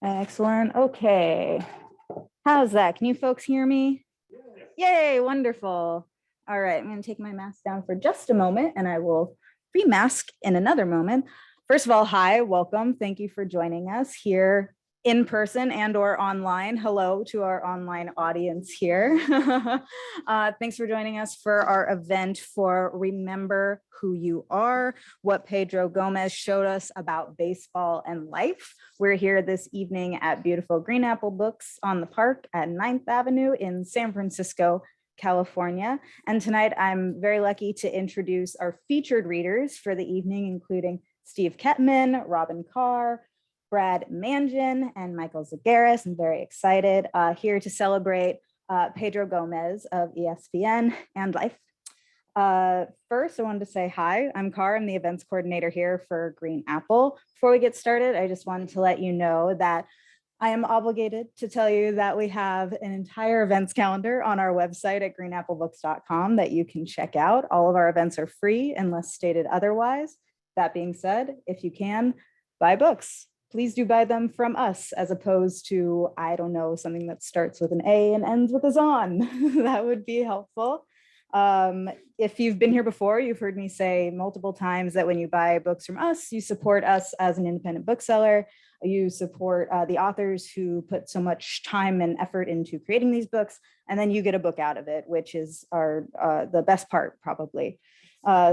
Excellent. Okay. How's that? Can you folks hear me? Yay, wonderful. All right, I'm going to take my mask down for just a moment and I will remask in another moment. First of all, hi, welcome. Thank you for joining us here in person and or online. Hello to our online audience here. Thanks for joining us for our event for Remember Who You Are, what Pedro Gomez showed us about baseball and life. We're here this evening at beautiful Green Apple Books on the Park at 9th Avenue in San Francisco, California. And tonight I'm very lucky to introduce our featured readers for the evening, including Steve Kettmann, Robin Carr, Brad Mangin, and Michael Zagaris. I'm very excited here to celebrate Pedro Gomez of ESPN and life. First, I wanted to say hi, I'm Carr. I'm the events coordinator here for Green Apple. Before we get started, I just wanted to let you know that I am obligated to tell you that we have an entire events calendar on our website at greenapplebooks.com that you can check out. All of our events are free unless stated otherwise. That being said, if you can, buy books. Please do buy them from us as opposed to, I don't know, something that starts with an A and ends with a Zon. That would be helpful. If you've been here before, you've heard me say multiple times that when you buy books from us, you support us as an independent bookseller. You support the authors who put so much time and effort into creating these books, and then you get a book out of it, which is the best part, probably.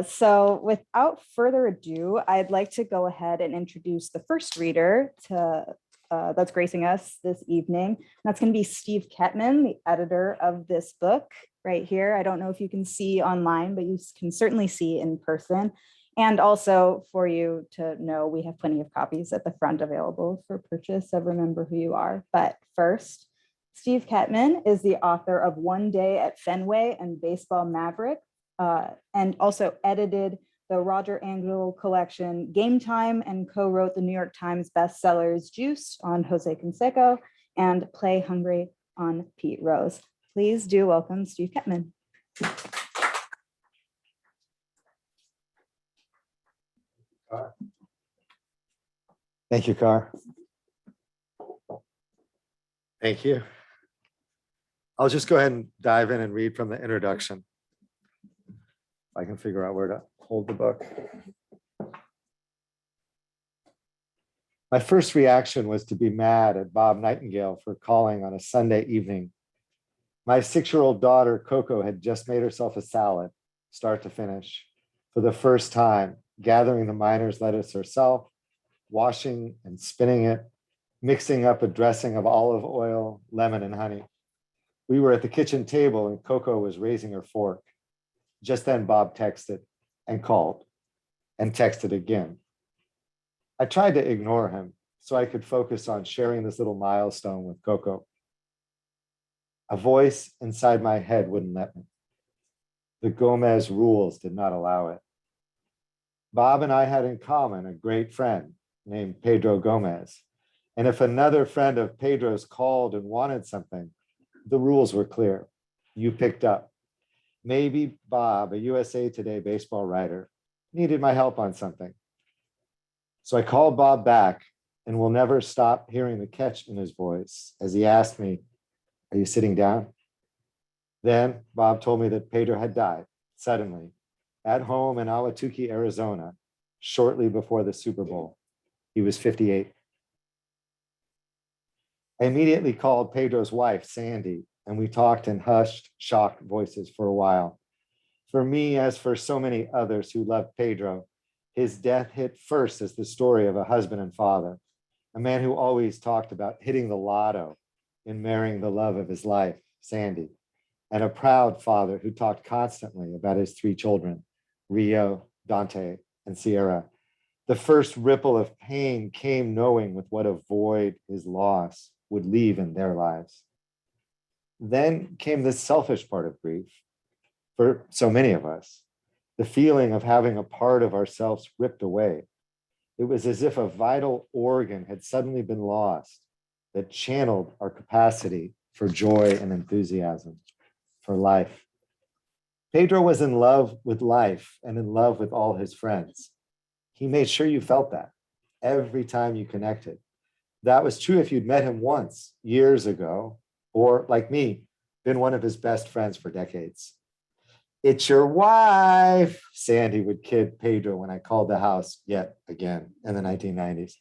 So without further ado, I'd like to go ahead and introduce the first reader that's gracing us this evening. That's going to be Steve Kettmann, the editor of this book right here. I don't know if you can see online, but you can certainly see in person. And also for you to know, we have plenty of copies at the front available for purchase of Remember Who You Are. But first, Steve Kettmann is the author of One Day at Fenway and Baseball Maverick, and also edited the Roger Angell collection Game Time and co-wrote the New York Times bestsellers Juice on Jose Canseco and Play Hungry on Pete Rose. Please do welcome Steve Kettmann. Thank you, Carr. Thank you. I'll just go ahead and dive in and read from the introduction. If I can figure out where to hold the book. My first reaction was to be mad at Bob Nightingale for calling on a Sunday evening. My 6-year-old daughter, Coco, had just made herself a salad, start to finish, for the first time, gathering the miner's lettuce herself, washing and spinning it, mixing up a dressing of olive oil, lemon, and honey. We were at the kitchen table and Coco was raising her fork. Just then Bob texted and called and texted again. I tried to ignore him so I could focus on sharing this little milestone with Coco. A voice inside my head wouldn't let me. The Gomez rules did not allow it. Bob and I had in common a great friend named Pedro Gomez. And if another friend of Pedro's called and wanted something, the rules were clear. You picked up. Maybe Bob, a USA Today baseball writer, needed my help on something. So I called Bob back and will never stop hearing the catch in his voice as he asked me, "Are you sitting down?" Then Bob told me that Pedro had died suddenly at home in Ahwatukee, Arizona, shortly before the Super Bowl. He was 58. I immediately called Pedro's wife, Sandy, and we talked in hushed, shocked voices for a while. For me, as for so many others who loved Pedro, his death hit first as the story of a husband and father, a man who always talked about hitting the lotto in marrying the love of his life, Sandy, and a proud father who talked constantly about his 3 children, Rio, Dante, and Sierra. The first ripple of pain came knowing with what a void his loss would leave in their lives. Then came the selfish part of grief for so many of us, the feeling of having a part of ourselves ripped away. It was as if a vital organ had suddenly been lost that channeled our capacity for joy and enthusiasm, for life. Pedro was in love with life and in love with all his friends. He made sure you felt that every time you connected. That was true if you'd met him once years ago, or like me, been one of his best friends for decades. It's your wife, Sandy would kid Pedro when I called the house yet again in the 1990s.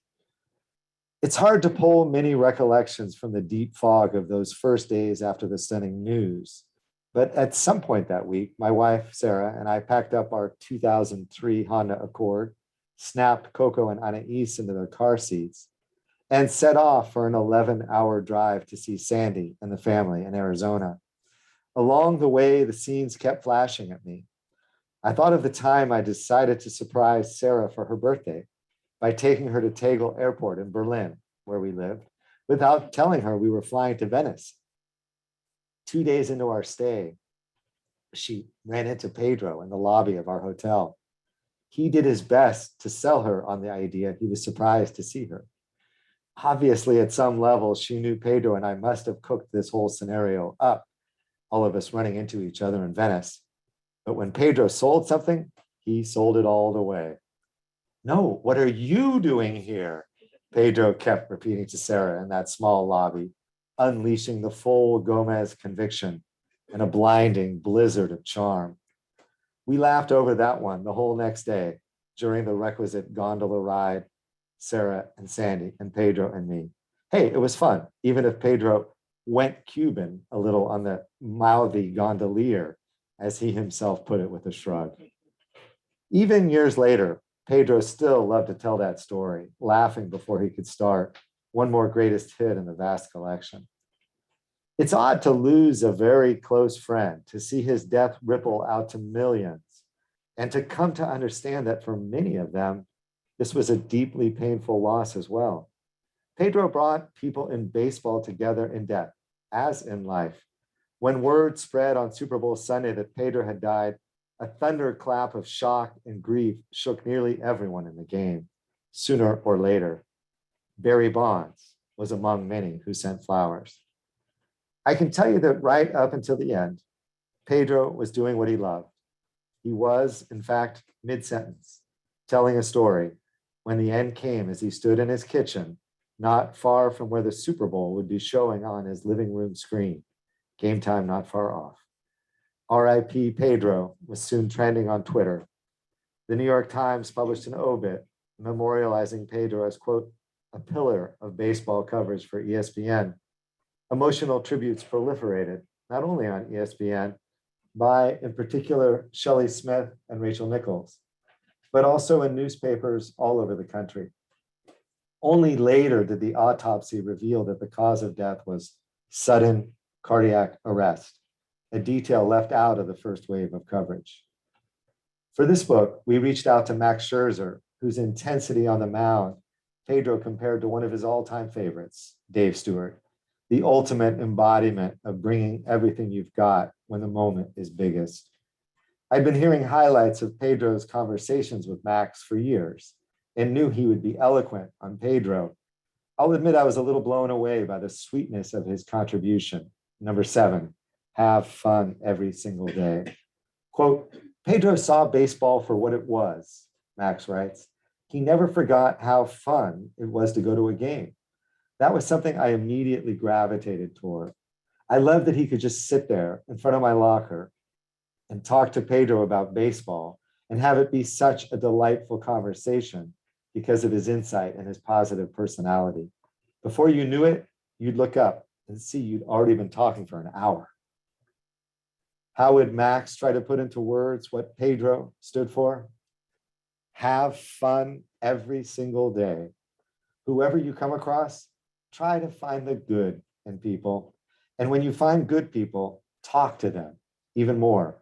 It's hard to pull many recollections from the deep fog of those first days after the stunning news. But at some point that week, my wife, Sarah, and I packed up our 2003 Honda Accord, snapped Coco and Anais into their car seats, and set off for an 11-hour drive to see Sandy and the family in Arizona. Along the way, the scenes kept flashing at me. I thought of the time I decided to surprise Sarah for her birthday by taking her to Tegel Airport in Berlin, where we lived, without telling her we were flying to Venice. 2 days into our stay, she ran into Pedro in the lobby of our hotel. He did his best to sell her on the idea he was surprised to see her. Obviously, at some level, she knew Pedro and I must have cooked this whole scenario up, all of us running into each other in Venice. But when Pedro sold something, he sold it all the way. No, what are you doing here? Pedro kept repeating to Sarah in that small lobby, unleashing the full Gomez conviction and a blinding blizzard of charm. We laughed over that one the whole next day during the requisite gondola ride, Sarah and Sandy and Pedro and me. Hey, it was fun, even if Pedro went Cuban a little on the mouthy gondolier, as he himself put it with a shrug. Even years later, Pedro still loved to tell that story, laughing before he could start, one more greatest hit in the vast collection. It's odd to lose a very close friend, to see his death ripple out to millions, and to come to understand that for many of them, this was a deeply painful loss as well. Pedro brought people in baseball together in death, as in life. When word spread on Super Bowl Sunday that Pedro had died, a thunderclap of shock and grief shook nearly everyone in the game, sooner or later. Barry Bonds was among many who sent flowers. I can tell you that right up until the end, Pedro was doing what he loved. He was, in fact, mid-sentence, telling a story when the end came as he stood in his kitchen, not far from where the Super Bowl would be showing on his living room screen, game time not far off. R.I.P. Pedro was soon trending on Twitter. The New York Times published an obit memorializing Pedro as, quote, a pillar of baseball coverage for ESPN. Emotional tributes proliferated, not only on ESPN, by, in particular, Shelley Smith and Rachel Nichols, but also in newspapers all over the country. Only later did the autopsy reveal that the cause of death was sudden cardiac arrest, a detail left out of the first wave of coverage. For this book, we reached out to Max Scherzer, whose intensity on the mound Pedro compared to one of his all-time favorites, Dave Stewart, the ultimate embodiment of bringing everything you've got when the moment is biggest. I'd been hearing highlights of Pedro's conversations with Max for years and knew he would be eloquent on Pedro. I'll admit I was a little blown away by the sweetness of his contribution. Number 7, have fun every single day. Quote, Pedro saw baseball for what it was, Max writes. He never forgot how fun it was to go to a game. That was something I immediately gravitated toward. I loved that he could just sit there in front of my locker and talk to Pedro about baseball and have it be such a delightful conversation because of his insight and his positive personality. Before you knew it, you'd look up and see you'd already been talking for an hour. How would Max try to put into words what Pedro stood for? Have fun every single day. Whoever you come across, try to find the good in people. And when you find good people, talk to them even more.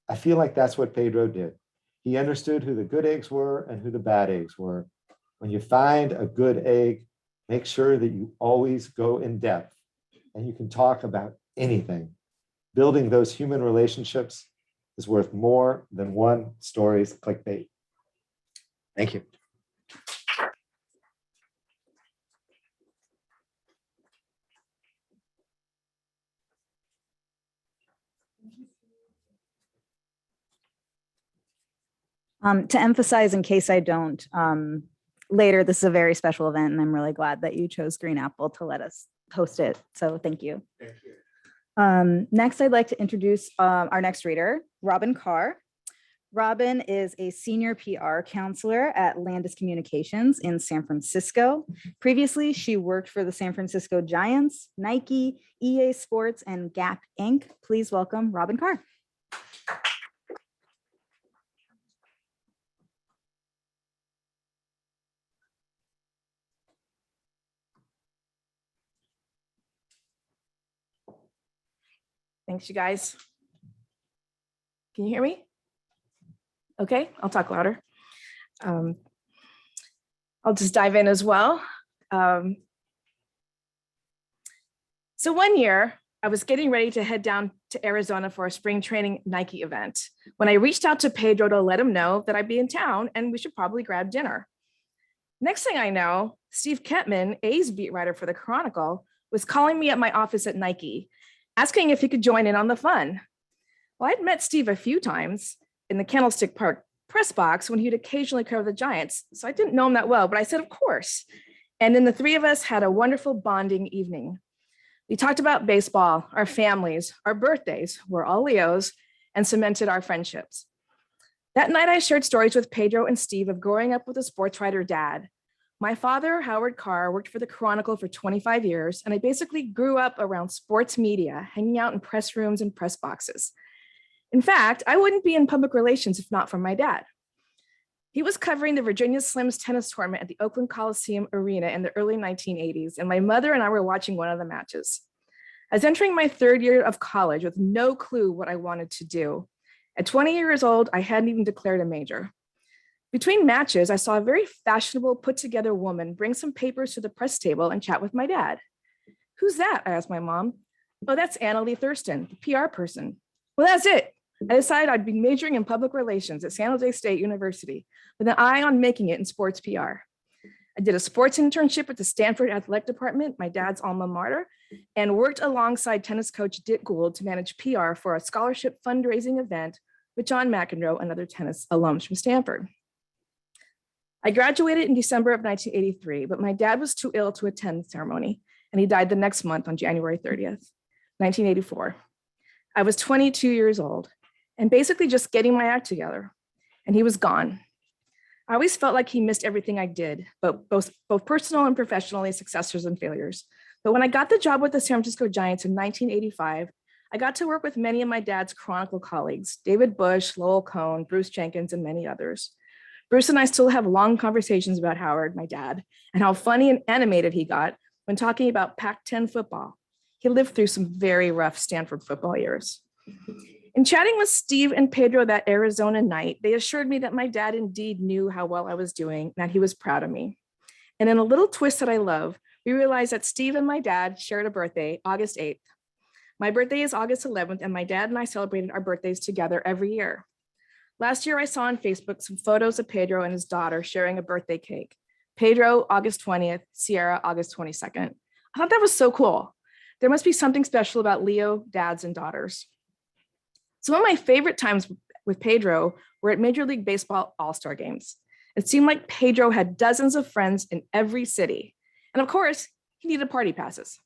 I feel like that's what Pedro did. He understood who the good eggs were and who the bad eggs were. When you find a good egg, make sure that you always go in depth and you can talk about anything. Building those human relationships is worth more than one story's clickbait. Thank you. To emphasize, in case I don't later. This is a very special event, and I'm really glad that you chose Green Apple to let us host it. So thank you. Thank you. Next, I'd like to introduce our next reader, Robin Carr. Robin is a senior PR counselor at Landis Communications in San Francisco. Previously, she worked for the San Francisco Giants, Nike, EA Sports, and Gap Inc. Please welcome Robin Carr. Thanks, you guys. Can you hear me? Okay, I'll talk louder. I'll just dive in as well. So one year, I was getting ready to head down to Arizona for a spring training Nike event when I reached out to Pedro to let him know that I'd be in town and we should probably grab dinner. Next thing I know, Steve Kettmann, A's beat writer for the Chronicle, was calling me at my office at Nike, asking if he could join in on the fun. Well, I'd met Steve a few times in the Candlestick Park press box when he'd occasionally cover the Giants, so I didn't know him that well, but I said, of course. And then the three of us had a wonderful bonding evening. We talked about baseball, our families, our birthdays, we're all Leos, and cemented our friendships. That night, I shared stories with Pedro and Steve of growing up with a sports writer dad. My father, Howard Carr, worked for the Chronicle for 25 years, and I basically grew up around sports media, hanging out in press rooms and press boxes. In fact, I wouldn't be in public relations if not for my dad. He was covering the Virginia Slims tennis tournament at the Oakland Coliseum Arena in the early 1980s, and my mother and I were watching one of the matches. I was entering my third year of college with no clue what I wanted to do. At 20 years old, I hadn't even declared a major. Between matches, I saw a very fashionable, put-together woman bring some papers to the press table and chat with my dad. "Who's that?" I asked my mom. "Oh, that's Annalee Thurston, the PR person." Well, that's it. I decided I'd be majoring in public relations at San Jose State University with an eye on making it in sports PR. I did a sports internship at the Stanford Athletic Department, my dad's alma mater, and worked alongside tennis coach Dick Gould to manage PR for a scholarship fundraising event with John McEnroe and other tennis alums from Stanford. I graduated in December of 1983, but my dad was too ill to attend the ceremony, and he died the next month on January 30th, 1984. I was 22 years old and basically just getting my act together, and he was gone. I always felt like he missed everything I did, but both personal and professionally, successes and failures. But when I got the job with the San Francisco Giants in 1985, I got to work with many of my dad's Chronicle colleagues, David Bush, Lowell Cohn, Bruce Jenkins, and many others. Bruce and I still have long conversations about Howard, my dad, and how funny and animated he got when talking about Pac-10 football. He lived through some very rough Stanford football years. In chatting with Steve and Pedro that Arizona night, they assured me that my dad indeed knew how well I was doing and that he was proud of me. And in a little twist that I love, we realized that Steve and my dad shared a birthday, August 8th. My birthday is August 11th, and my dad and I celebrated our birthdays together every year. Last year, I saw on Facebook some photos of Pedro and his daughter sharing a birthday cake. Pedro, August 20th, Sierra, August 22nd. I thought that was so cool. There must be something special about Leo dads and daughters. Some of my favorite times with Pedro were at Major League Baseball All-Star games. It seemed like Pedro had dozens of friends in every city. And of course, he needed party passes.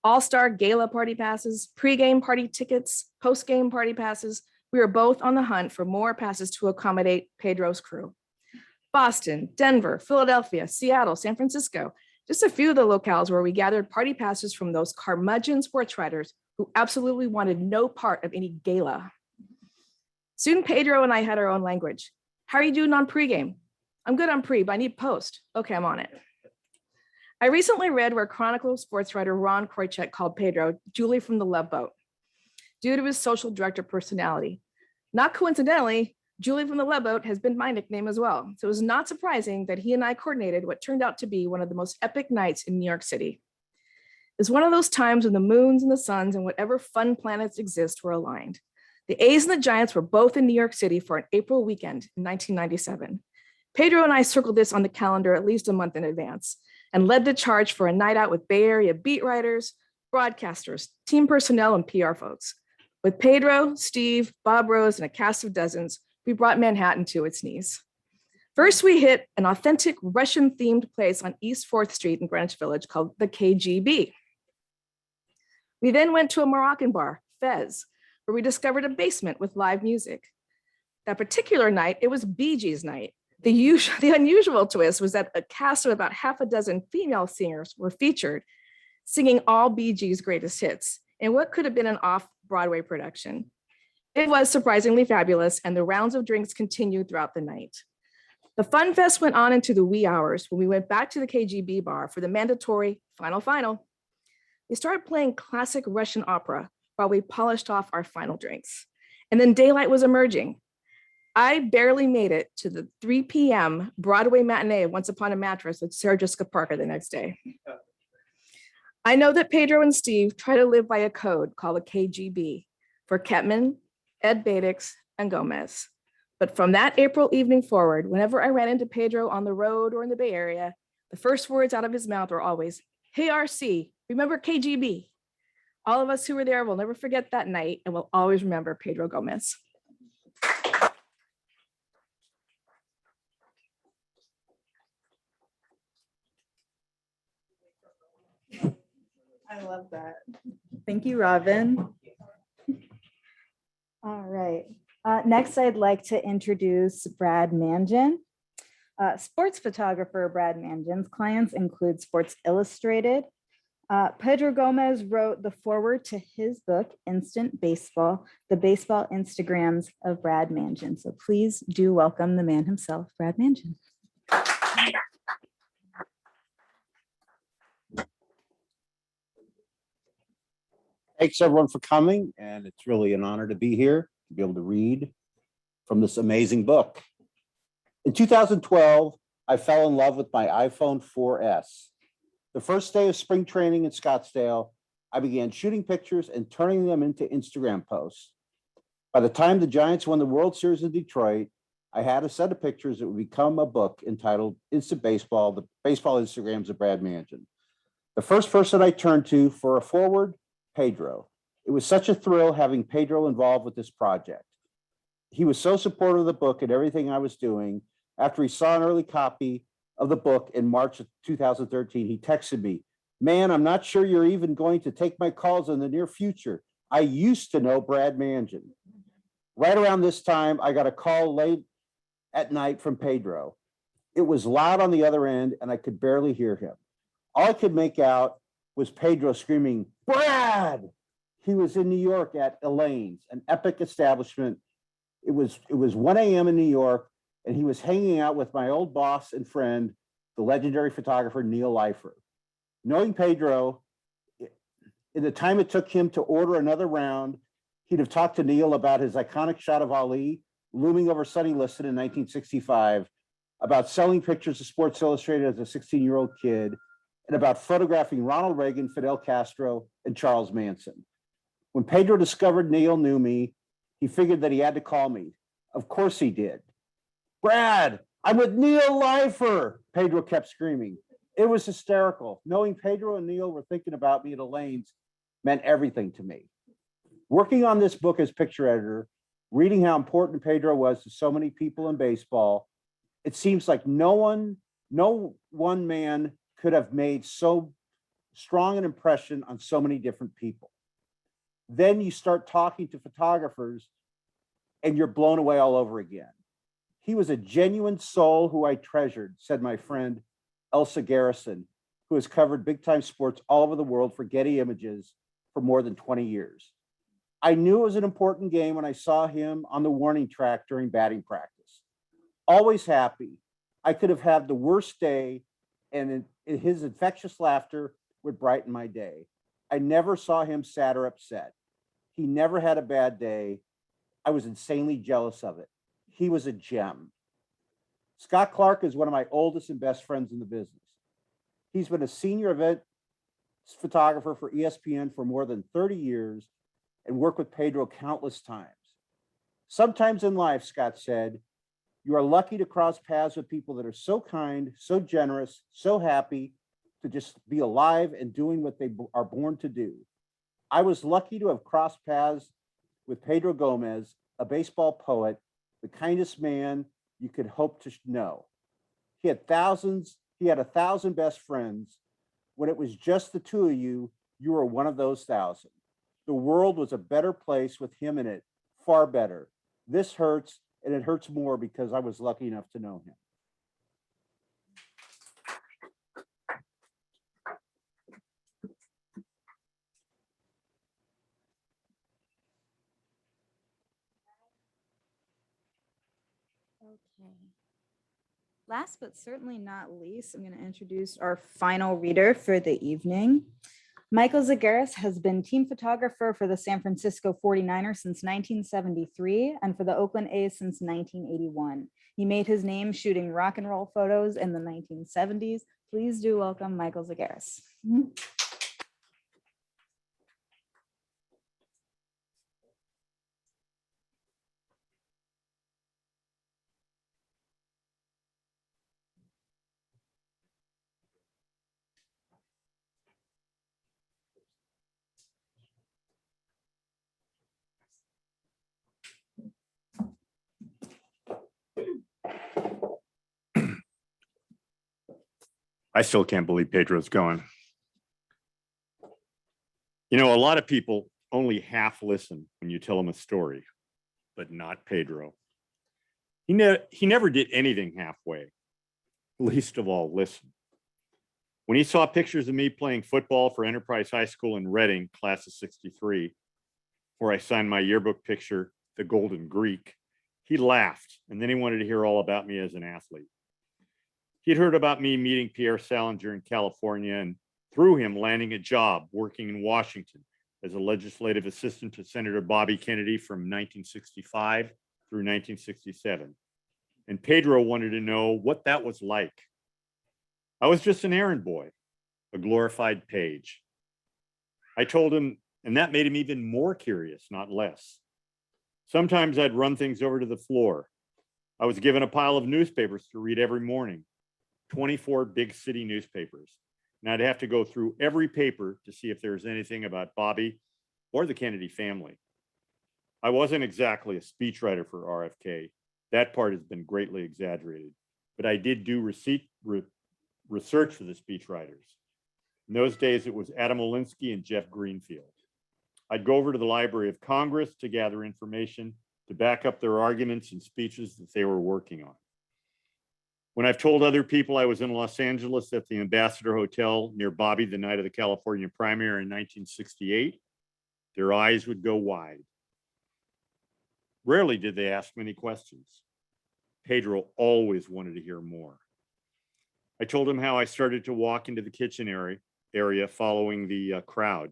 All-Star gala party passes, pre-game party tickets, post-game party passes. We were both on the hunt for more passes to accommodate Pedro's crew. Boston, Denver, Philadelphia, Seattle, San Francisco, just a few of the locales where we gathered party passes from those curmudgeon sports writers who absolutely wanted no part of any gala. Soon Pedro and I had our own language. "How are you doing on pregame?" "I'm good on pre, but I need post." "Okay, I'm on it." I recently read where Chronicle sports writer Ron Kroichek called Pedro Julie from the Love Boat due to his social director personality. Not coincidentally, Julie from the Love Boat has been my nickname as well. So it was not surprising that he and I coordinated what turned out to be one of the most epic nights in New York City. It's one of those times when the moons and the suns and whatever fun planets exist were aligned. The A's and the Giants were both in New York City for an April weekend in 1997. Pedro and I circled this on the calendar at least a month in advance and led the charge for a night out with Bay Area beat writers, broadcasters, team personnel, and PR folks. With Pedro, Steve, Bob Rose, and a cast of dozens, we brought Manhattan to its knees. First, we hit an authentic Russian-themed place on East 4th Street in Greenwich Village called the KGB. We then went to a Moroccan bar, Fez, where we discovered a basement with live music. That particular night, it was Bee Gees night. The unusual twist was that a cast of about half a dozen female singers were featured, singing all Bee Gees' greatest hits in what could have been an off-Broadway production. It was surprisingly fabulous, and the rounds of drinks continued throughout the night. The fun fest went on into the wee hours when we went back to the KGB bar for the mandatory final. We started playing classic Russian opera while we polished off our final drinks. And then daylight was emerging. I barely made it to the 3 p.m. Broadway matinee of Once Upon a Mattress with Sarah Jessica Parker the next day. I know that Pedro and Steve try to live by a code called the KGB for Kettmann, Ed Badix, and Gomez. But from that April evening forward, whenever I ran into Pedro on the road or in the Bay Area, the first words out of his mouth were always, "Hey, RC, remember KGB?" All of us who were there will never forget that night and will always remember Pedro Gomez. I love that. Thank you, Robin. All right. Next, I'd like to introduce Brad Mangin. Sports photographer Brad Mangin's clients include Sports Illustrated. Pedro Gomez wrote the foreword to his book, Instant Baseball, the baseball Instagrams of Brad Mangin. So please do welcome the man himself, Brad Mangin. Thanks everyone for coming, and it's really an honor to be here, to be able to read from this amazing book. In 2012, I fell in love with my iPhone 4S. The first day of spring training in Scottsdale, I began shooting pictures and turning them into Instagram posts. By the time the Giants won the World Series in Detroit, I had a set of pictures that would become a book entitled Instant Baseball, the baseball Instagrams of Brad Mangin. The first person I turned to for a foreword, Pedro. It was such a thrill having Pedro involved with this project. He was so supportive of the book and everything I was doing. After he saw an early copy of the book in March of 2013, he texted me, "Man, I'm not sure you're even going to take my calls in the near future. I used to know Brad Mangin." Right around this time, I got a call late at night from Pedro. It was loud on the other end and I could barely hear him. All I could make out was Pedro screaming, "Brad!" He was in New York at Elaine's, an epic establishment. It was 1 a.m. in New York, and he was hanging out with my old boss and friend, the legendary photographer Neil Leifer. Knowing Pedro, in the time it took him to order another round, he'd have talked to Neil about his iconic shot of Ali looming over Sonny Liston in 1965, about selling pictures of Sports Illustrated as a 16-year-old kid, and about photographing Ronald Reagan, Fidel Castro, and Charles Manson. When Pedro discovered Neil knew me, he figured that he had to call me. Of course he did. "Brad, I'm with Neil Leifer," Pedro kept screaming. It was hysterical. Knowing Pedro and Neil were thinking about me at Elaine's meant everything to me. Working on this book as picture editor, reading how important Pedro was to so many people in baseball, it seems like no one man could have made so strong an impression on so many different people. Then you start talking to photographers and you're blown away all over again. He was a genuine soul who I treasured, said my friend Elsa Garrison, who has covered big time sports all over the world for Getty Images for more than 20 years. I knew it was an important game when I saw him on the warning track during batting practice. Always happy. I could have had the worst day, and his infectious laughter would brighten my day. I never saw him sad or upset. He never had a bad day. I was insanely jealous of it. He was a gem. Scott Clark is one of my oldest and best friends in the business. He's been a senior event photographer for ESPN for more than 30 years and worked with Pedro countless times. Sometimes in life, Scott said, you are lucky to cross paths with people that are so kind, so generous, so happy to just be alive and doing what they are born to do. I was lucky to have crossed paths with Pedro Gomez, a baseball poet, the kindest man you could hope to know. He had 1,000 best friends. When it was just the two of you, you were one of those 1,000. The world was a better place with him in it, far better. This hurts, and it hurts more because I was lucky enough to know him. Okay. Last but certainly not least, I'm going to introduce our final reader for the evening. Michael Zagaris has been team photographer for the San Francisco 49ers since 1973 and for the Oakland A's since 1981. He made his name shooting rock and roll photos in the 1970s. Please do welcome Michael Zagaris. I still can't believe Pedro's going. You know, a lot of people only half listen when you tell them a story, but not Pedro. He never did anything halfway, least of all listen. When he saw pictures of me playing football for Enterprise High School in Reading, class of 63, where I signed my yearbook picture, the Golden Greek, he laughed, and then he wanted to hear all about me as an athlete. He'd heard about me meeting Pierre Salinger in California and through him landing a job working in Washington as a legislative assistant to Senator Bobby Kennedy from 1965 through 1967. And Pedro wanted to know what that was like. I was just an errand boy, a glorified page. I told him, and that made him even more curious, not less. Sometimes I'd run things over to the floor. I was given a pile of newspapers to read every morning, 24 big city newspapers. And I'd have to go through every paper to see if there was anything about Bobby or the Kennedy family. I wasn't exactly a speechwriter for RFK. That part has been greatly exaggerated, but I did do research for the speechwriters. In those days, it was Adam Olinsky and Jeff Greenfield. I'd go over to the Library of Congress to gather information to back up their arguments and speeches that they were working on. When I've told other people I was in Los Angeles at the Ambassador Hotel near Bobby the night of the California primary in 1968, their eyes would go wide. Rarely did they ask many questions. Pedro always wanted to hear more. I told him how I started to walk into the kitchen area following the crowd.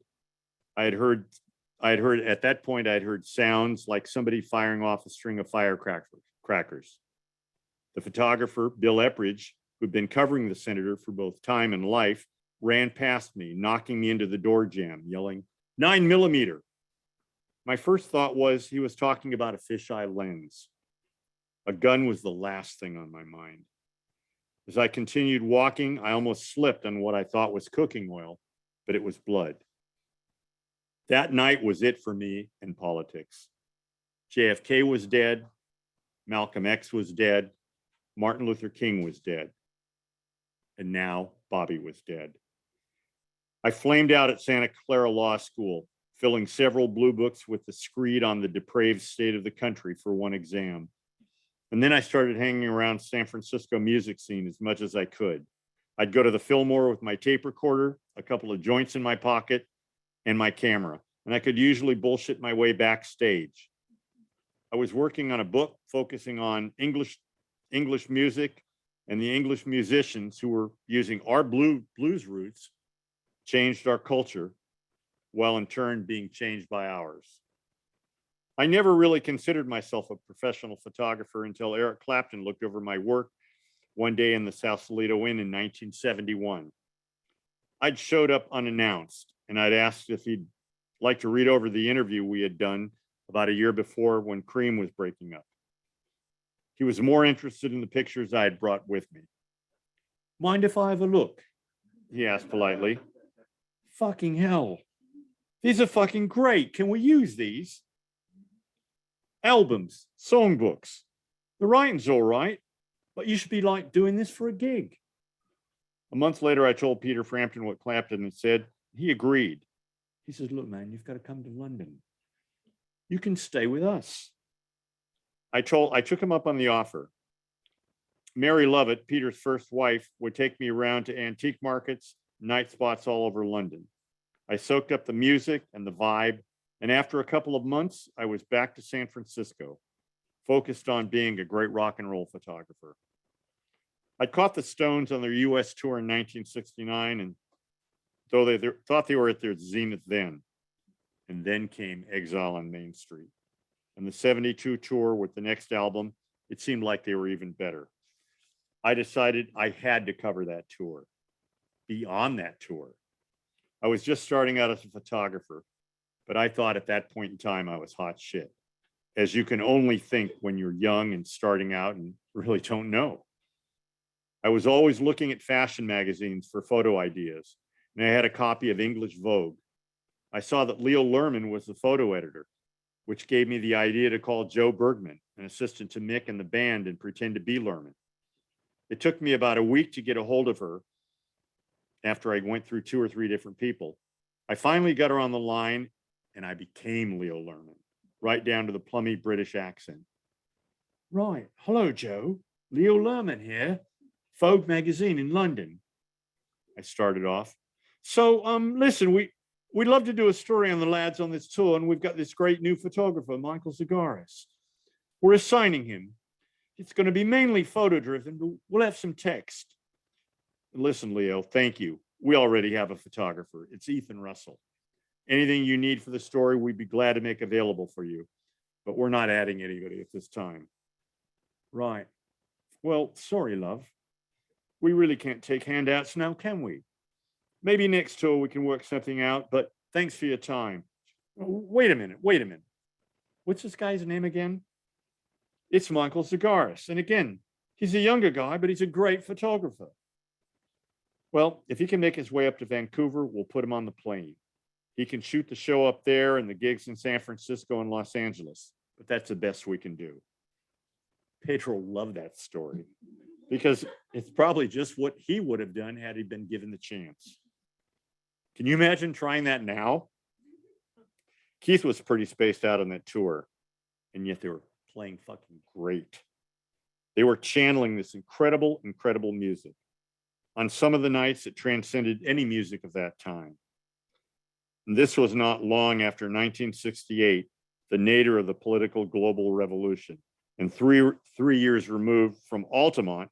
I had heard at that point, I'd heard sounds like somebody firing off a string of firecrackers. The photographer, Bill Epridge, who'd been covering the senator for both Time and Life, ran past me, knocking me into the door jamb, yelling, 9mm. My first thought was he was talking about a fisheye lens. A gun was the last thing on my mind. As I continued walking, I almost slipped on what I thought was cooking oil, but it was blood. That night was it for me in politics. JFK was dead. Malcolm X was dead. Martin Luther King was dead. And now Bobby was dead. I flamed out at Santa Clara Law School, filling several blue books with the screed on the depraved state of the country for one exam. And then I started hanging around San Francisco music scene as much as I could. I'd go to the Fillmore with my tape recorder, a couple of joints in my pocket, and my camera. And I could usually bullshit my way backstage. I was working on a book focusing on English music and the English musicians who were using our blues roots, changed our culture, while in turn being changed by ours. I never really considered myself a professional photographer until Eric Clapton looked over my work one day in the Sausalito Inn in 1971. I'd showed up unannounced, and I'd asked if he'd like to read over the interview we had done about a year before when Cream was breaking up. He was more interested in the pictures I had brought with me. Mind if I have a look? He asked politely. Fucking hell. These are fucking great. Can we use these? Albums, songbooks. The writing's all right, but you should be like doing this for a gig. A month later, I told Peter Frampton what Clapton had said. He agreed. He says, look, man, you've got to come to London. You can stay with us. I took him up on the offer. Mary Lovett, Peter's first wife, would take me around to antique markets, night spots all over London. I soaked up the music and the vibe, and after a couple of months, I was back to San Francisco, focused on being a great rock and roll photographer. I caught the Stones on their US tour in 1969, and though they thought they were at their zenith then, and then came Exile on Main Street. And the 72 tour with the next album, it seemed like they were even better. I decided I had to cover that tour, be on that tour. I was just starting out as a photographer, but I thought at that point in time I was hot shit, as you can only think when you're young and starting out and really don't know. I was always looking at fashion magazines for photo ideas, and I had a copy of English Vogue. I saw that Leo Lerman was the photo editor, which gave me the idea to call Joe Bergman, an assistant to Mick and the band, and pretend to be Lerman. It took me about a week to get a hold of her after I went through 2 or 3 different people. I finally got her on the line, and I became Leo Lerman, right down to the plummy British accent. Right. Hello, Joe. Leo Lerman here. Vogue magazine in London. I started off. So, listen, we'd love to do a story on the lads on this tour, and we've got this great new photographer, Michael Zagaris. We're assigning him. It's going to be mainly photo driven, but we'll have some text. Listen, Leo, thank you. We already have a photographer. It's Ethan Russell. Anything you need for the story, we'd be glad to make available for you, but we're not adding anybody at this time. Right. Well, sorry, love. We really can't take handouts now, can we? Maybe next tour we can work something out, but thanks for your time. Wait a minute. What's this guy's name again? It's Michael Zagaris. And again, he's a younger guy, but he's a great photographer. Well, if he can make his way up to Vancouver, we'll put him on the plane. He can shoot the show up there and the gigs in San Francisco and Los Angeles, but that's the best we can do. Pedro loved that story because it's probably just what he would have done had he been given the chance. Can you imagine trying that now? Keith was pretty spaced out on that tour, and yet they were playing fucking great. They were channeling this incredible, incredible music. On some of the nights, it transcended any music of that time. And this was not long after 1968, the nadir of the political global revolution, and three years removed from Altamont,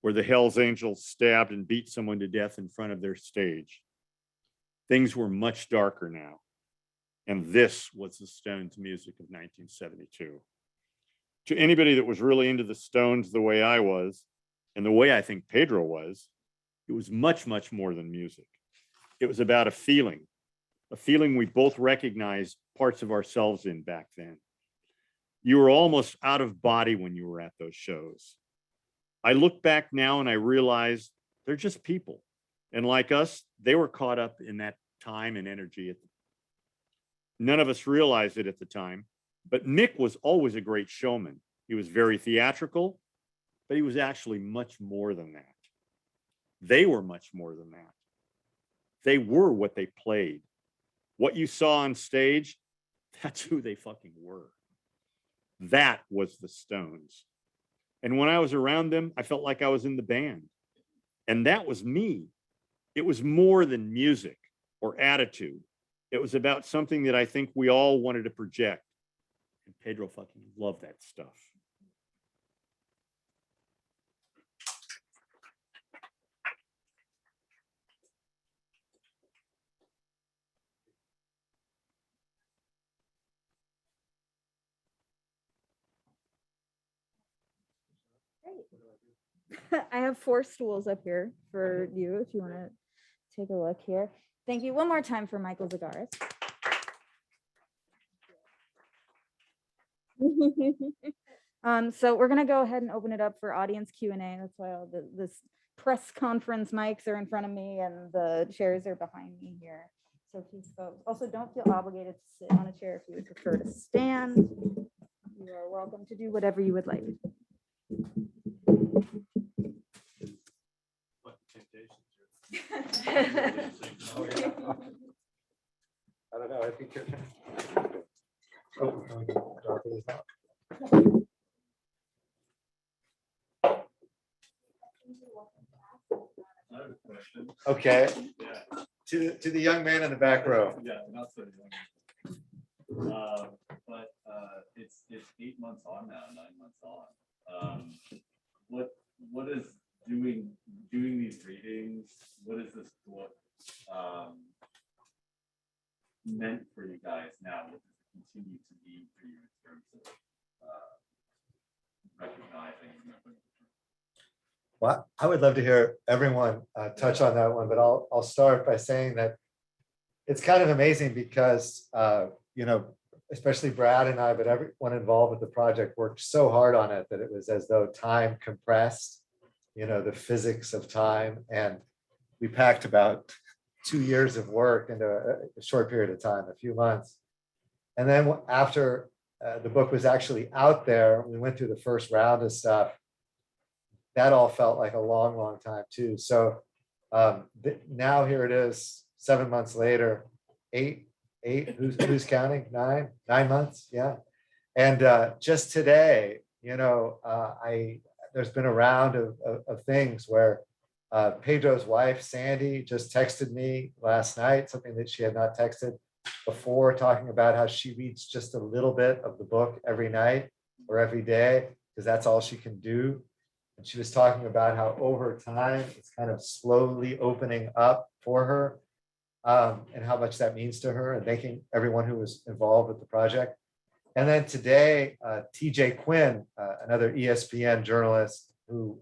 where the Hells Angels stabbed and beat someone to death in front of their stage. Things were much darker now. And this was the Stones music of 1972. To anybody that was really into the Stones the way I was, and the way I think Pedro was, it was much, much more than music. It was about a feeling we both recognized parts of ourselves in back then. You were almost out of body when you were at those shows. I look back now and I realize they're just people. And like us, they were caught up in that time and energy. None of us realized it at the time, but Mick was always a great showman. He was very theatrical, but he was actually much more than that. They were much more than that. They were what they played. What you saw on stage, that's who they fucking were. That was the Stones. And when I was around them, I felt like I was in the band. And that was me. It was more than music or attitude. It was about something that I think we all wanted to project. And Pedro fucking loved that stuff. I have 4 stools up here for you if you want to take a look here. Thank you one more time for Michael Zagaris. So we're going to go ahead and open it up for audience Q&A. That's why all this press conference mics are in front of me and the chairs are behind me here. So please folks, also don't feel obligated to sit on a chair if you would prefer to stand. You are welcome to do whatever you would like. I don't know, I think. Oh, can we darken this out? I have a question. Okay, Yeah, to the young man in the back row. yeah, not so young. But it's 8 months on now, 9 months on. What is doing these readings? What is this book meant for you guys now? What does it continue to mean for you in terms of recognizing and remembering? Well, I would love to hear everyone touch on that one, but I'll start by saying that it's kind of amazing because, especially Brad and I, but everyone involved with the project worked so hard on it that it was as though time compressed, the physics of time. And we packed about 2 years of work into a short period of time, a few months. And then after the book was actually out there, we went through the first round of stuff. That all felt like a long, long time too. So now here it is, 7 months later, eight, who's counting? 9 months, yeah. And just today, there's been a round of things where Pedro's wife, Sandy, just texted me last night, something that she had not texted before, talking about how she reads just a little bit of the book every night or every day, because that's all she can do. And she was talking about how over time, it's kind of slowly opening up for her, and how much that means to her, and thanking everyone who was involved with the project. And then today, TJ Quinn, another ESPN journalist who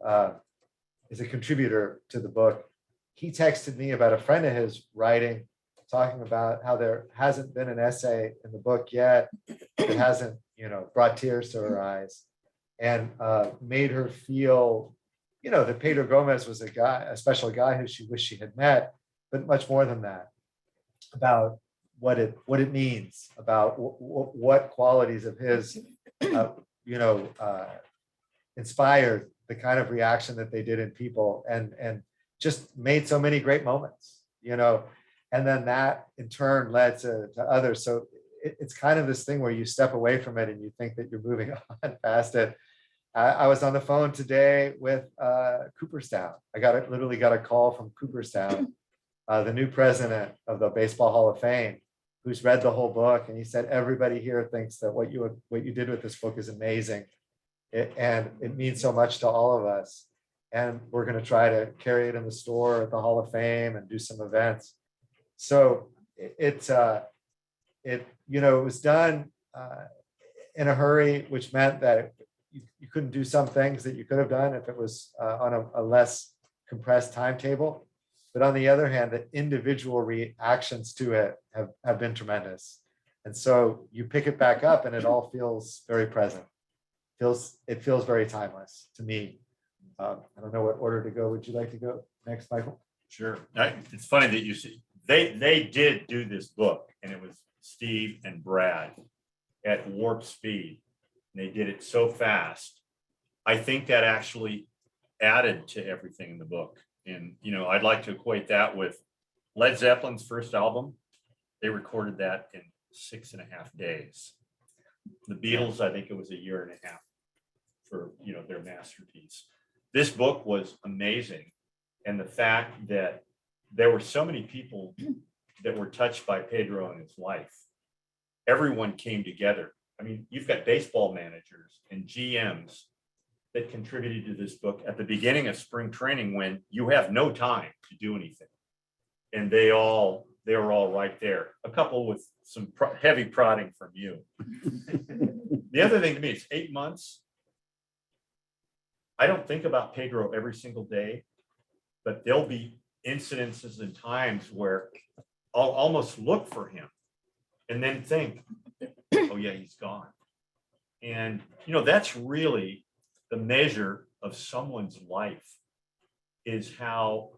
is a contributor to the book, he texted me about a friend of his writing, talking about how there hasn't been an essay in the book yet that hasn't, brought tears to her eyes. And made her feel, that Pedro Gomez was a special guy who she wished she had met, but much more than that, about what it means, about what qualities of his, inspired the kind of reaction that they did in people, and just made so many great moments, and then that in turn led to others. So it's kind of this thing where you step away from it and you think that you're moving on past it. I was on the phone today with Cooperstown. I literally got a call from Cooperstown, the new president of the Baseball Hall of Fame, who's read the whole book. And he said, everybody here thinks that what you did with this book is amazing. And it means so much to all of us. And we're going to try to carry it in the store at the Hall of Fame and do some events. So it was done in a hurry, which meant that you couldn't do some things that you could have done if it was on a less compressed timetable. But on the other hand, the individual reactions to it have been tremendous. And so you pick it back up and it all feels very present. It feels very timeless to me. I don't know what order to go. Would you like to go next, Michael? Sure. It's funny that you see, they did do this book, and it was Steve and Brad at warp speed. And they did it so fast. I think that actually added to everything in the book. And, I'd like to equate that with Led Zeppelin's first album. They recorded that in 6.5 days. The Beatles, I think it was 1.5 years for, their masterpiece. This book was amazing. And the fact that there were so many people that were touched by Pedro and his life, everyone came together. I mean, you've got baseball managers and GMs that contributed to this book at the beginning of spring training when you have no time to do anything. And they were all right there. A couple with some heavy prodding from you. The other thing to me is 8 months. I don't think about Pedro every single day, but there'll be incidences and times where I'll almost look for him and then think, oh yeah, he's gone. And, that's really the measure of someone's life, is how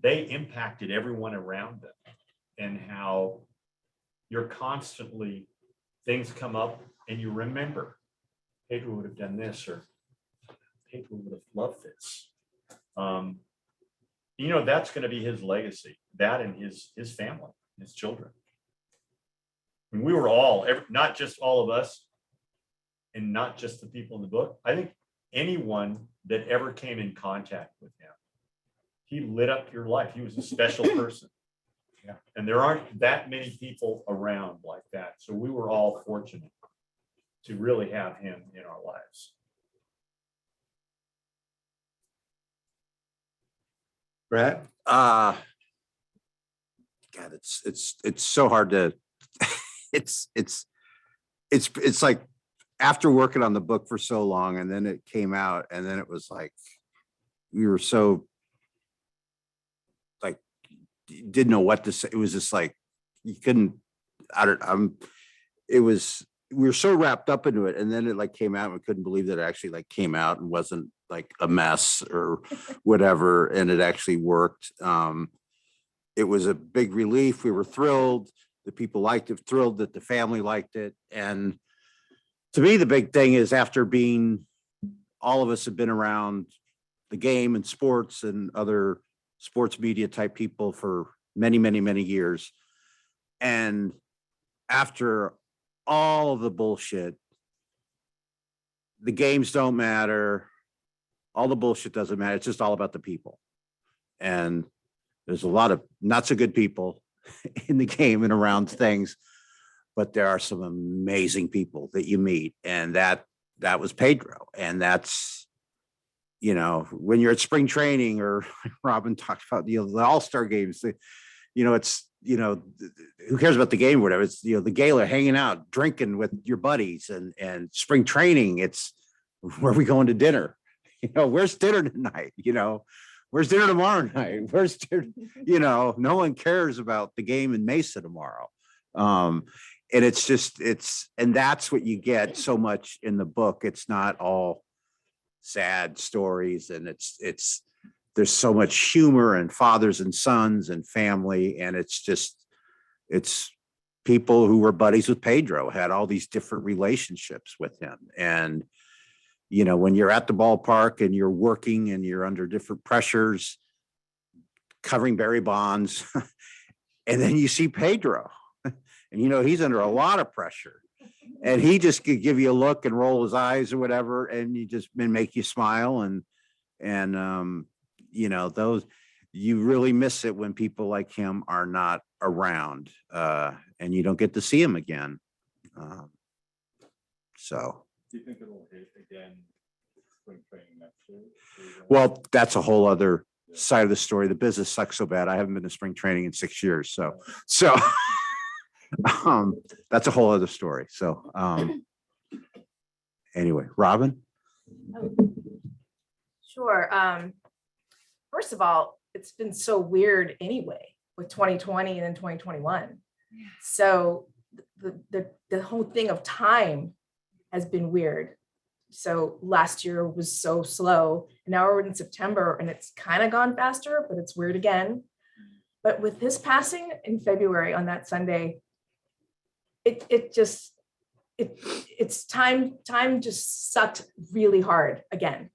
they impacted everyone around them, and how you're constantly, things come up and you remember, Pedro would have done this, or Pedro would have loved this. You know, that's going to be his legacy, that and his family, his children. And we were all, not just all of us, and not just the people in the book. I think anyone that ever came in contact with him, he lit up your life. He was a special person. Yeah. And there aren't that many people around like that. So we were all fortunate to really have him in our lives. Brett? God, it's so hard to, it's like after working on the book for so long and then it came out and then it was like, we were so like, didn't know what to say. It was just like, you couldn't, we were so wrapped up into it. And then it like came out and we couldn't believe that it actually like came out and wasn't like a mess or whatever. And it actually worked. It was a big relief. We were thrilled. The people liked it, thrilled that the family liked it. And to me, the big thing is after being, all of us have been around the game and sports and other sports media type people for many, many, many years. And after all of the bullshit, the games don't matter. All the bullshit doesn't matter. It's just all about the people. And there's a lot of not so good people in the game and around things, but there are some amazing people that you meet. And that was Pedro. And that's, you know, when you're at spring training or Robin talked about, you know, the all-star games, you know, it's, you know, who cares about the game or whatever? It's, you know, the gala, hanging out, drinking with your buddies and spring training. It's where are we going to dinner? You know, where's dinner tonight? You know, where's dinner tomorrow night? Where's dinner? You know, no one cares about the game in Mesa tomorrow. And it's just, and that's what you get so much in the book. It's not all sad stories, and there's so much humor and fathers and sons and family. And it's people who were buddies with Pedro, had all these different relationships with him. And, you know, when you're at the ballpark and you're working and you're under different pressures, covering Barry Bonds, and then you see Pedro, and, you know, he's under a lot of pressure. And he just could give you a look and roll his eyes or whatever, and make you smile. And you know, those, you really miss it when people like him are not around, and you don't get to see him again. So. Do you think it'll hit again spring training next year? Well, that's a whole other side of the story. The business sucks so bad. I haven't been to spring training in 6 years. So that's a whole other story. So anyway, Robin. Sure. First of all, it's been so weird anyway with 2020 and then 2021. So the whole thing of time has been weird. So last year was so slow. Now we're in September and it's kind of gone faster, but it's weird again. But with his passing in February on that Sunday, it's time just sucked really hard again.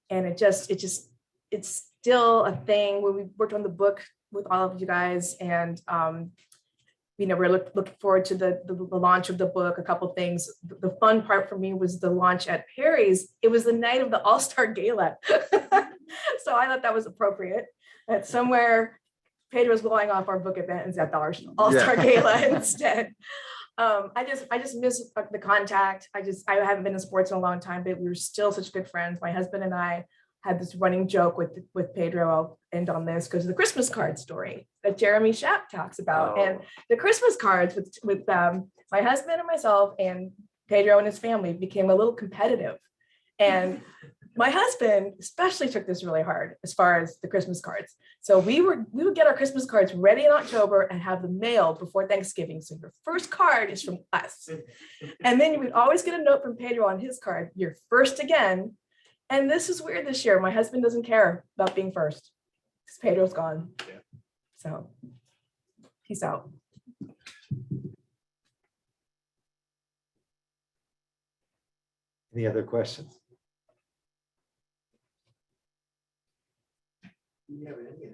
And it's still a thing when we worked on the book with all of you guys. And, you know, we're looking forward to the launch of the book. A couple things. The fun part for me was the launch at Perry's. It was the night of the All-Star Gala. So I thought that was appropriate. That somewhere Pedro's going off our book event and at the All-Star Gala instead. I just miss the contact. I haven't been in sports in a long time, but we were still such good friends. My husband and I had this running joke with Pedro. I'll end on this because the Christmas card story that Jeremy Schaap talks about. And the Christmas cards with my husband and myself and Pedro and his family became a little competitive. And my husband especially took this really hard as far as the Christmas cards. So we would get our Christmas cards ready in October and have them mailed before Thanksgiving. So your first card is from us. And then you would always get a note from Pedro on his card, you're first again. And this is weird this year. My husband doesn't care about being first because Pedro's gone. Yeah. So peace out. Any other questions? Do you have any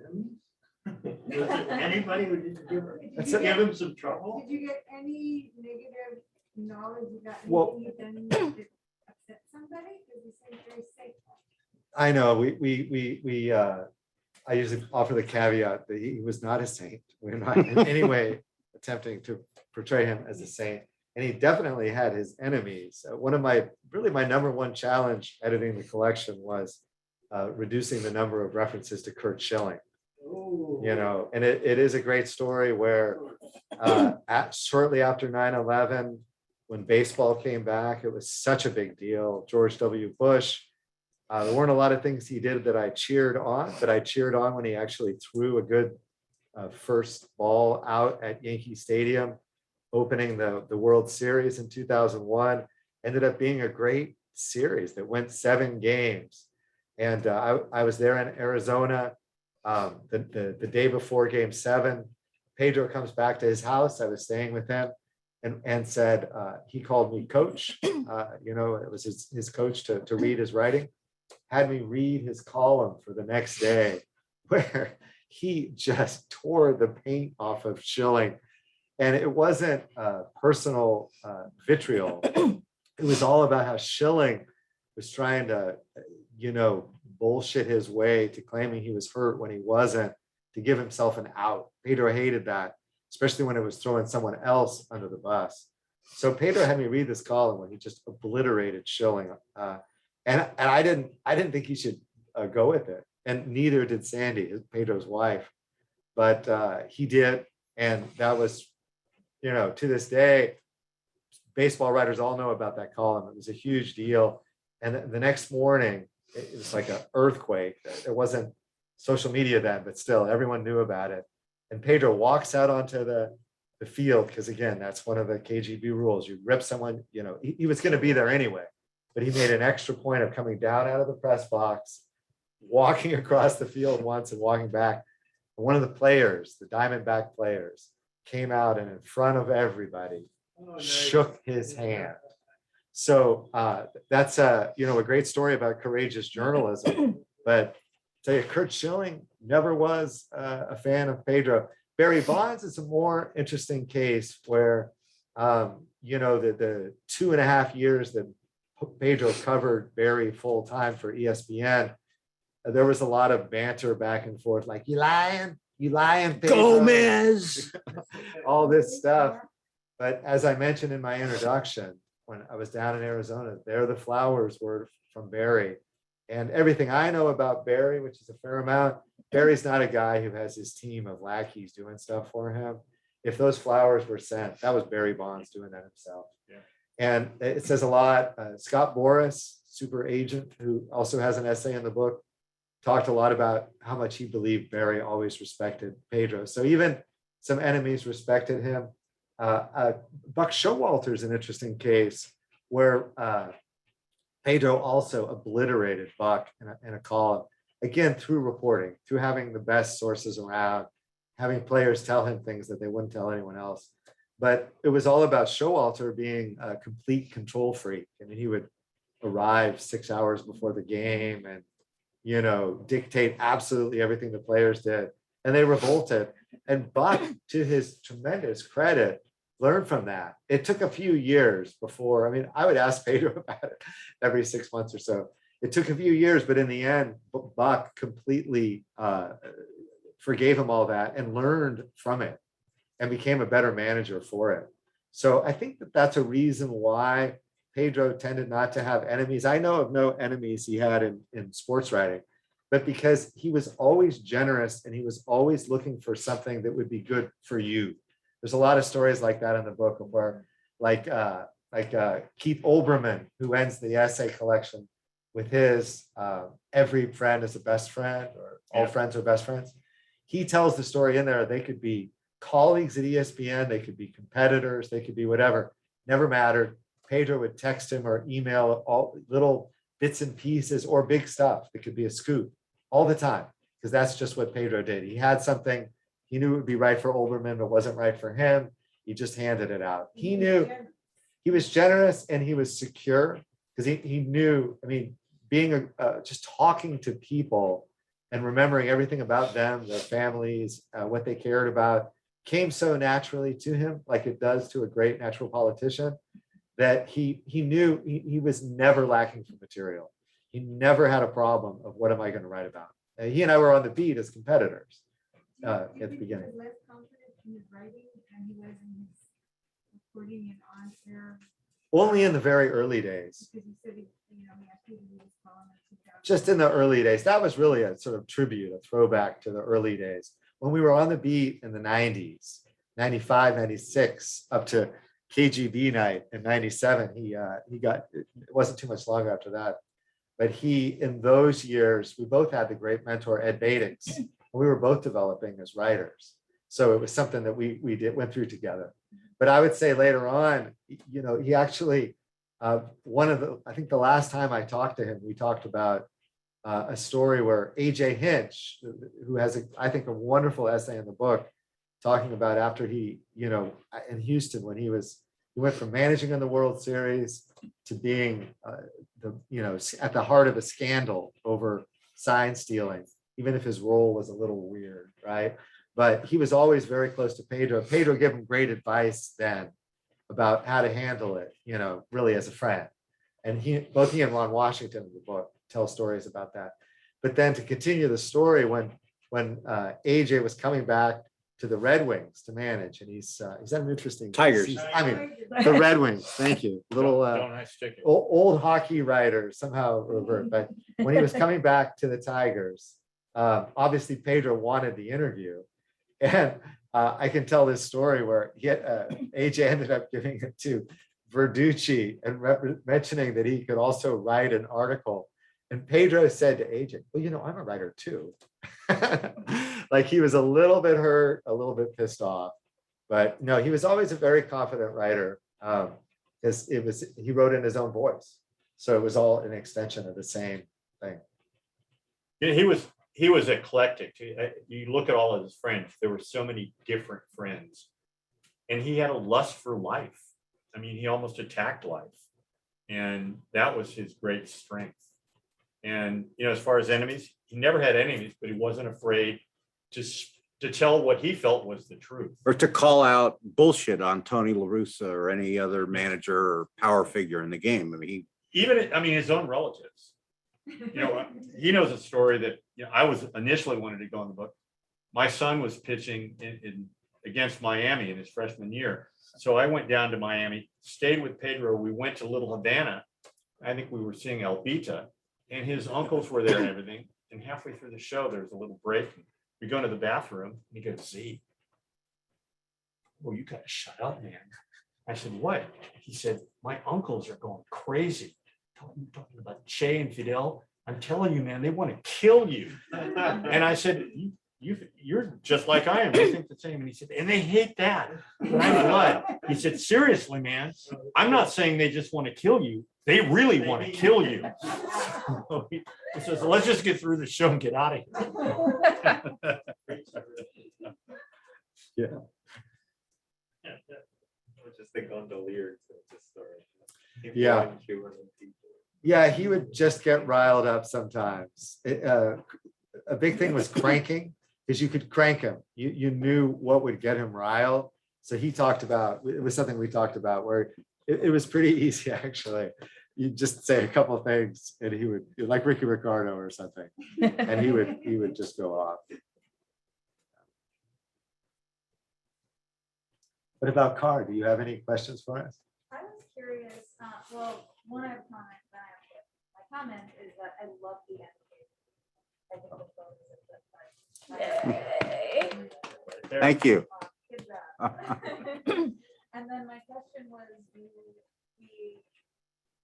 Was it anybody who didn't That's give it. him some trouble? Did you get any negative knowledge about Well- anything you've done that upset somebody? Because you seem very safe. I know, I usually offer the caveat that he was not a saint. We're not in any way attempting to portray him as a saint. And he definitely had his enemies. One of my number one challenge editing the collection was reducing the number of references to Kurt Schilling. You know, and it is a great story where shortly after 9/11, when baseball came back, it was such a big deal. George W. Bush, there weren't a lot of things he did that I cheered on, but I cheered on when he actually threw a good first ball out at Yankee Stadium, opening the World Series in 2001. Ended up being a great series that went 7 games. And I was there in Arizona the day before Game 7. Pedro comes back to his house. I was staying with him and said, he called me coach. You know, it was his coach to read his writing. Had me read his column for the next day, where he just tore the paint off of Schilling. And it wasn't personal vitriol. It was all about how Schilling was trying to, you know, bullshit his way to claiming he was hurt when he wasn't, to give himself an out. Pedro hated that, especially when it was throwing someone else under the bus. So Pedro had me read this column where he just obliterated Schilling. And I didn't think he should go with it. And neither did Sandy, Pedro's wife. But he did. And that was, you know, to this day, baseball writers all know about that column. It was a huge deal. And the next morning, it was like an earthquake. There wasn't social media then, but still everyone knew about it. And Pedro walks out onto the field, because again, that's one of the KGB rules. You rip someone, you know, he was going to be there anyway, but he made an extra point of coming down out of the press box, walking across the field once and walking back. And one of the players, the Diamondback players, came out and in front of everybody shook his hand. So that's a great story about courageous journalism. But tell you, Kurt Schilling never was a fan of Pedro. Barry Bonds is a more interesting case where the 2.5 years that Pedro covered Barry full time for ESPN, there was a lot of banter back and forth, like, you lying, Pedro. Gomez. All this stuff. But as I mentioned in my introduction, when I was down in Arizona, there the flowers were from Barry. And everything I know about Barry, which is a fair amount, Barry's not a guy who has his team of lackeys doing stuff for him. If those flowers were sent, that was Barry Bonds doing that himself. Yeah. And it says a lot. Scott Boras, super agent, who also has an essay in the book, talked a lot about how much he believed Barry always respected Pedro. So even some enemies respected him. Buck Showalter is an interesting case where Pedro also obliterated Buck in a column, again, through reporting, through having the best sources around, having players tell him things that they wouldn't tell anyone else. But it was all about Showalter being a complete control freak. I mean, he would arrive 6 hours before the game and, dictate absolutely everything the players did. And they revolted. And Buck, to his tremendous credit, learned from that. It took a few years before, I would ask Pedro about it every 6 months or so. It took a few years, but in the end, Buck completely forgave him all that and learned from it and became a better manager for it. So I think that that's a reason why Pedro tended not to have enemies. I know of no enemies he had in sports writing, but because he was always generous and he was always looking for something that would be good for you. There's a lot of stories like that in the book where like Keith Olbermann, who ends the essay collection with his every friend is a best friend, or all friends are best friends. He tells the story in there. They could be colleagues at ESPN, they could be competitors, they could be whatever, never mattered. Pedro would text him or email all little bits and pieces or big stuff that could be a scoop all the time, because that's just what Pedro did. He had something, he knew it would be right for Olbermann, but wasn't right for him. He just handed it out. He knew he was generous and he was secure because he knew, being just talking to people and remembering everything about them, their families, what they cared about, came so naturally to him, like it does to a great natural politician, that he knew he was never lacking for material. He never had a problem of what am I going to write about. And he and I were on the beat as competitors at the beginning. He was less confident in his writing and he was in his reporting and on air. Only in the very early days. Because you said he, he had people who was calling it. Just in the early days. That was really a sort of tribute, a throwback to the early days. When we were on the beat in the 90s, 95, 96, up to KGB night in 97, he got, it wasn't too much longer after that. But in those years, we both had the great mentor, Ed Badix. We were both developing as writers. So it was something that we went through together. But I would say later on, he actually, I think the last time I talked to him, we talked about a story where AJ Hinch, who has, I think, a wonderful essay in the book, talking about after he, in Houston, when he went from managing in the World Series to being at the heart of a scandal over sign stealing, even if his role was a little weird, right? But he was always very close to Pedro. Pedro gave him great advice then about how to handle it, really as a friend. And both he and Ron Washington in the book tell stories about that. But then to continue the story, when AJ was coming back to the Red Wings to manage, and he's had an interesting Tigers. season. I mean, the Red Wings. Thank you. Little old hockey writer somehow revert. But when he was coming back to the Tigers, obviously Pedro wanted the interview, and I can tell this story where AJ ended up giving it to Verducci and mentioning that he could also write an article. And Pedro said to AJ, "Well, I'm a writer too." Like he was a little bit hurt, a little bit pissed off, but no, he was always a very confident writer because he wrote in his own voice, so it was all an extension of the same thing. Yeah, he was eclectic. You look at all of his friends; there were so many different friends, and he had a lust for life. I mean, he almost attacked life, and that was his great strength. And as far as enemies, he never had enemies, but he wasn't afraid to tell what he felt was the truth. Or to call out bullshit on Tony La Russa or any other manager or power figure in the game. I mean, his own relatives. He knows a story that I was initially wanted to go in the book. My son was pitching against Miami in his freshman year. So I went down to Miami, stayed with Pedro. We went to Little Havana. I think we were seeing Elvita, and his uncles were there and everything. And halfway through the show, there was a little break. We go into the bathroom, and he goes, "Z, well, you got to shut up, man." I said, "What?" He said, "My uncles are going crazy. Talking about Che and Fidel. I'm telling you, man, they want to kill you." And I said, you're just like I am. They think the same. And he said, "And they hate that." And I said, "What?" He said, "Seriously, man, I'm not saying they just want to kill you. They really want to kill you." He says, "Let's just get through the show and get out of here." Yeah. Just the gondolier to the story. Yeah. Yeah, he would just get riled up sometimes. A big thing was cranking, because you could crank him. You knew what would get him riled. So he talked about, it was something we talked about where it was pretty easy, actually. You just say a couple of things and he would, like Ricky Ricardo or something, and he would just go off. What about Carr? Do you have any questions for us? I was curious, one of my comment is that I love the animation. Thank you. And then my question was,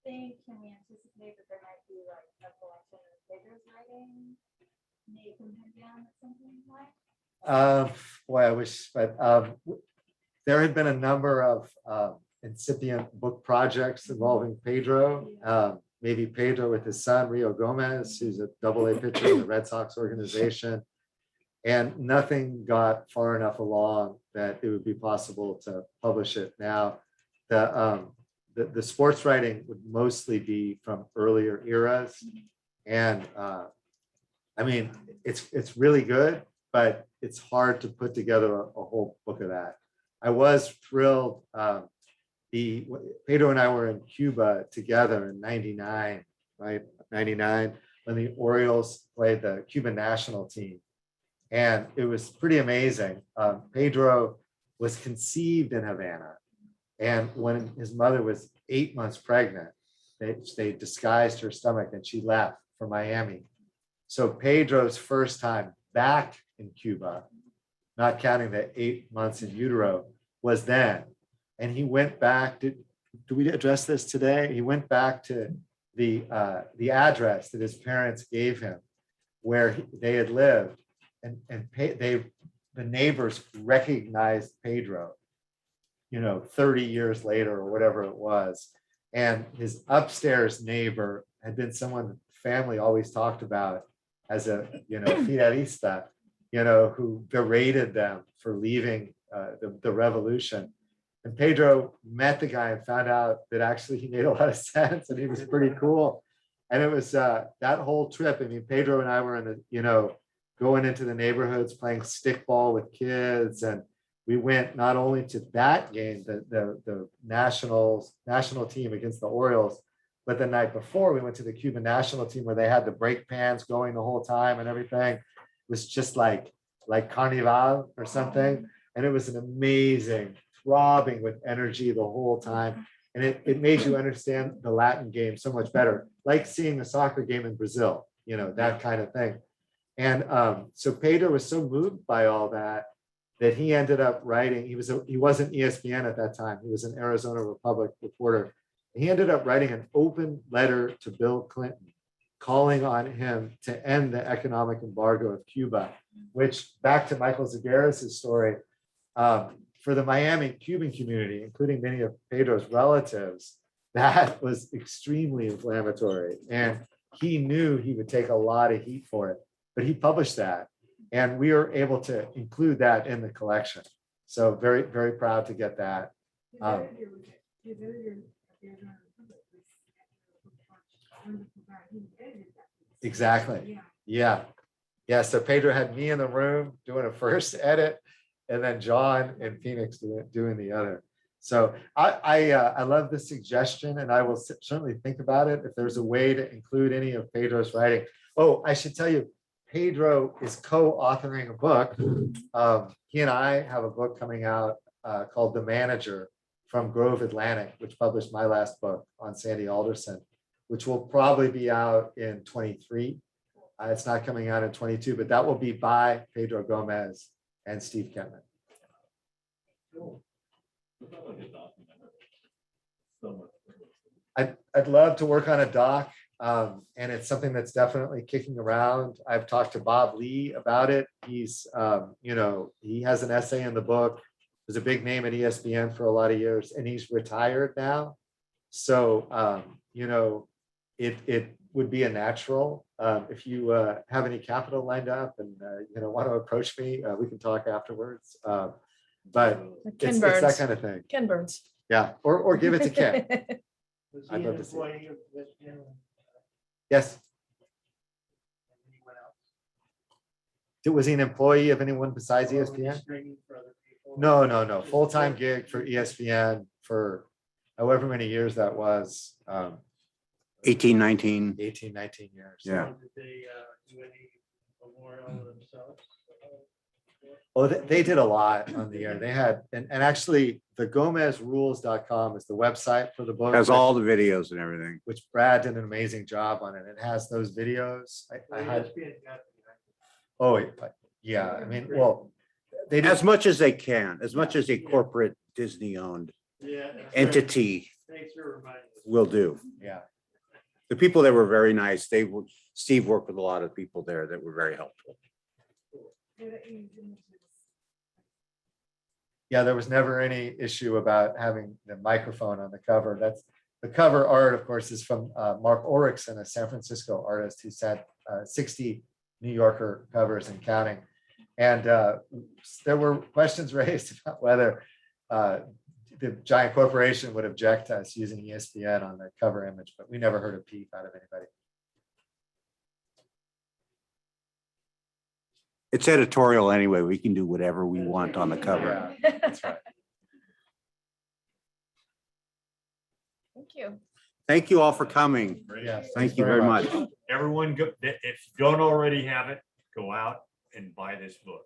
can we anticipate that there might be like a collection of Pedro's writing, maybe compendium at some point? Boy, I wish, but there had been a number of incipient book projects involving Pedro. Maybe Pedro with his son, Rio Gomez, who's a AA pitcher in the Red Sox organization. And nothing got far enough along that it would be possible to publish it now. The sports writing would mostly be from earlier eras. And I mean, it's really good, but it's hard to put together a whole book of that. I was thrilled. Pedro and I were in Cuba together in '99, right? '99, when the Orioles played the Cuban national team. And it was pretty amazing. Pedro was conceived in Havana. And when his mother was 8 months pregnant, they disguised her stomach and she left for Miami. So Pedro's first time back in Cuba, not counting the 8 months in utero, was then. And he went back to, do we address this today? He went back to the address that his parents gave him, where they had lived, and the neighbors recognized Pedro, 30 years later or whatever it was. And his upstairs neighbor had been someone the family always talked about as a, fidelista, who berated them for leaving the revolution. And Pedro met the guy and found out that actually he made a lot of sense and he was pretty cool. And it was that whole trip. I mean, Pedro and I were in the, going into the neighborhoods, playing stickball with kids. And we went not only to that game, the national team against the Orioles, but the night before we went to the Cuban national team where they had the brake pans going the whole time and everything. It was just like Carnival or something. And it was an amazing, throbbing with energy the whole time. And it made you understand the Latin game so much better, like seeing a soccer game in Brazil, that kind of thing. And so Pedro was so moved by all that he ended up writing. He wasn't ESPN at that time. He was an Arizona Republic reporter. He ended up writing an open letter to Bill Clinton, calling on him to end the economic embargo of Cuba, which, back to Michael Zagaris' story, for the Miami Cuban community, including many of Pedro's relatives, that was extremely inflammatory. And he knew he would take a lot of heat for it, but he published that. And we were able to include that in the collection. So very, very proud to get that. Exactly. Yeah. So Pedro had me in the room doing a first edit, and then John in Phoenix doing the other. So I love this suggestion, and I will certainly think about it if there's a way to include any of Pedro's writing. Oh, I should tell you, Pedro is co-authoring a book. He and I have a book coming out called The Manager from Grove Atlantic, which published my last book on Sandy Alderson, which will probably be out in 23. It's not coming out in 22, but that will be by Pedro Gomez and Steve Kettmann. I'd love to work on a doc, and it's something that's definitely kicking around. I've talked to Bob Lee about it. He's, he has an essay in the book. Was a big name at ESPN for a lot of years, and he's retired now. So, it would be a natural. If you have any capital lined up and want to approach me, we can talk afterwards. But it's that kind of thing. Ken Burns. Yeah, or give it to Ken. I'd love to see it. Yes. Was he an employee of anyone besides ESPN? No. Full-time gig for ESPN for however many years that was. 18, 19. 18, 19 years. Yeah. Did they do any memorial themselves? Oh, they did a lot on the air. They had, and actually the GomezRules.com is the website for the book. Has all the videos and everything. Which Brad did an amazing job on it. It has those videos. I had, yeah, I mean, well, they did, As much as they can, as much as a corporate Disney-owned entity Thanks for reminding us. will do. yeah. The people there were very nice. Steve worked with a lot of people there that were very helpful. Yeah, there was never any issue about having the microphone on the cover. That's the cover art, of course, is from Mark Orickson, a San Francisco artist who sent 60 New Yorker covers and counting. And there were questions raised about whether the giant corporation would object to us using ESPN on the cover image, but we never heard a peep out of anybody. It's editorial anyway. We can do whatever we want on the cover. Yeah, that's right. Thank you. Thank you all for coming. Yes, Thank you very much. Everyone, go, if you don't already have it, go out and buy this book.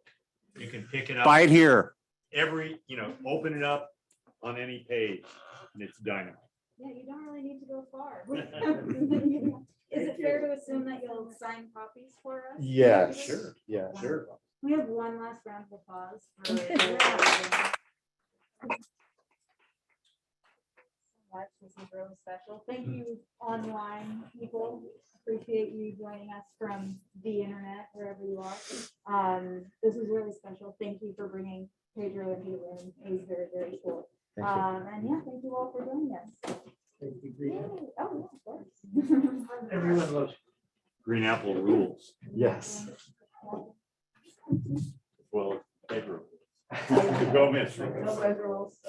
You can pick it up. Buy it here. Open it up on any page and it's dynamite. Yeah, you don't really need to go far. Is it fair to assume that you'll sign copies for us? Yeah, sure. Yeah, sure. We have one last round of applause for. Much. This is really special. Thank you, online people. Appreciate you joining us from the internet, wherever you are. This is really special. Thank you for bringing Pedro into the room. It was very, very cool. Thank you. And yeah, thank you all for joining us. Yay. Oh, yeah, of course. Everyone loves. Green Apple rules. Yes. Well, Pedro. Gomez. No red rules.